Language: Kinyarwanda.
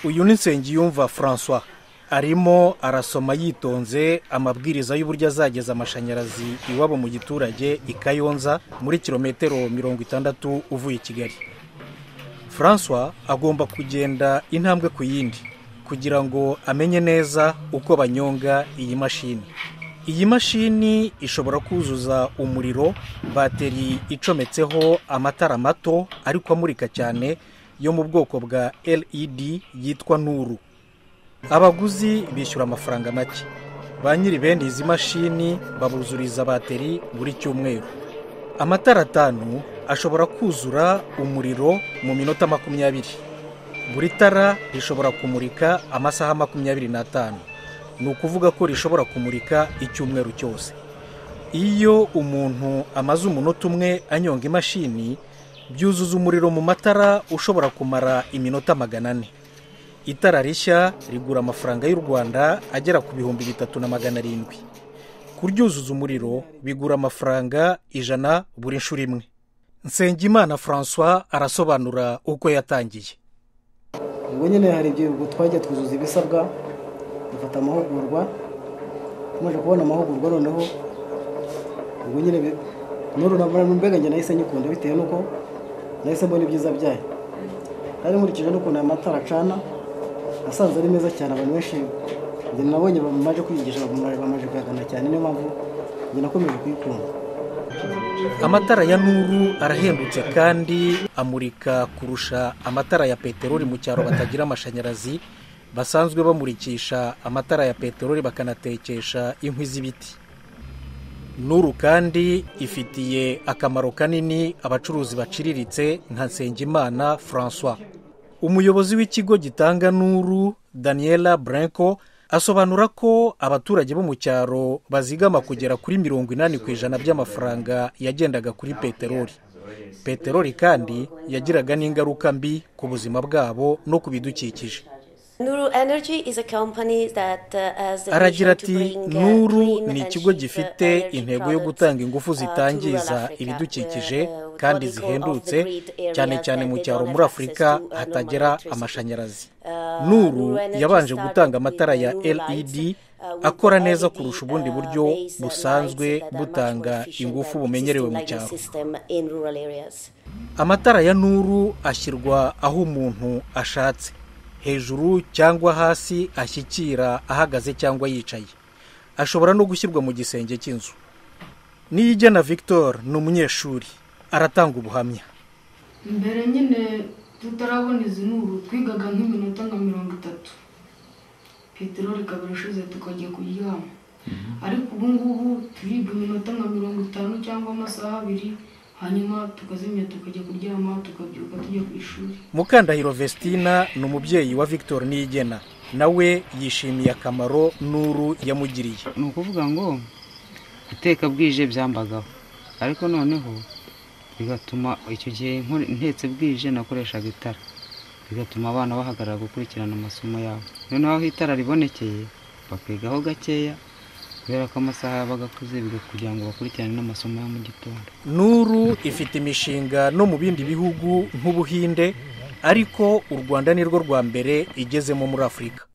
uyu ni Nsengiyumva François arimo arasoma yitonze amabwiriza y'uburyo azageza amashanyarazi iwabo mu giturage i Kayonza muri kilometero 60 uvuye i Kigali. François agomba kugenda intambwe ku yindi kugira ngo amenye neza uko banyonga iyi mashini. Iyi mashini ishobora kuzuza umuriro, bateri icometseho amatara mato ariko amurika cyane yo mu bwoko bwa LED yitwa Nuru. Abaguzi bishyura amafaranga make. Ba nyiri bene izi mashini babuzuriza bateri buri cyumweru. Amatara 5 ashobora kuzura umuriro mu minota 20. Buri tara rishobora kumurika amasaha 25. Ni ukuvuga ko rishobora kumurika icyumweru cyose. Iyo umuntu amaze umunota umwe anyonga imashini, byuzuza umuriro mu matara ushobora kumara iminota 400. Itara rishya rigura amafaranga y'u Rwanda agera ku 3700. Kuryuzuza umuriro bigura amafaranga 100 buri nshuro imwe. Nsengimana François arasobanura uko yatangiye. Ubwo nyine hari ibyo twajya twuzuza ibisabwa, dufata amahugurwa, tumaze kubona amahugurwa noneho ubwo nyine Nuru mbega njye nahise nyikunda bitewe nuko nahise mbona ibyiza byayo. Hari nkurikije n'ukuntu amatara acana asanze ari meza cyane, abantu benshi njye nabonye bamaje kwigisha bamaje kuyagana cyane, niyo mpamvu njye nakomeje kuyikunda. Amatara ya Nuru arahendutse kandi amurika kurusha amatara ya peteroli mu cyaro batagira amashanyarazi basanzwe bamurikisha amatara ya peteroli bakanatekesha inkwi z'ibiti. Nuru kandi ifitiye akamaro kanini abacuruzi baciriritse nka Nsengimana François. Umuyobozi w'ikigo gitanga Nuru, Daniela Branco, asobanura ko abaturage bo mu cyaro bazigama kugera kuri 80% by'amafaranga yagendaga kuri peteroli. Peteroli kandi yagiraga n'ingaruka mbi ku buzima bwabo no kubidukikije. Nuru Energy is a company that aragira ati Nuru ni ikigo gifite intego yo gutanga ingufu zitangiza ibidukikije kandi zihendutse cyane cyane mu cyaro muri Afurika hatagera amashanyarazi. Nuru yabanje gutanga amatara ya LED akora neza kurusha ubundi buryo busanzwe butanga ingufu bumenyerewe mu cyaro. Amatara ya Nuru ashyirwa aho umuntu ashatse, hejuru cyangwa hasi, ashyikira ahagaze cyangwa yicaye. Ashobora no gushyirwa mu gisenge cy'inzu. Niyigena Victor ni umunyeshuri, aratanga ubuhamya. Mbere nyine tutarabona izi Nuru twigaga nk'iminota nka 30. Peteroli kabirashize tukajya kuryama. Ariko ubu ngubu turiga iminota nka 50 cyangwa amasaha 2, hanyuma tukazimya tukajya kuryama tukabyuka tujya ku ishuri. Mukandahiro Vestina ni umubyeyi wa Victor Niyigena, nawe yishimiye akamaro Nuru yamugiriye. Ni ukuvuga ngo guteka bwije byambagaho, ariko noneho bigatuma icyo gihe ntetse bwije nakoreshaga itara, bigatuma abana bahagarara gukurikirana amasomo yabo. Noneho aho itara ribonekeye bakwigaho gakeya kubera ko amasaha bagakuze kugira ngo bakurikirane n'amasomo ya mu gitondo. Nuru ifite imishinga no mu bindi bihugu nk'Ubuhinde, ariko u Rwanda ni rwo rwa mbere igezemo muri Afurika.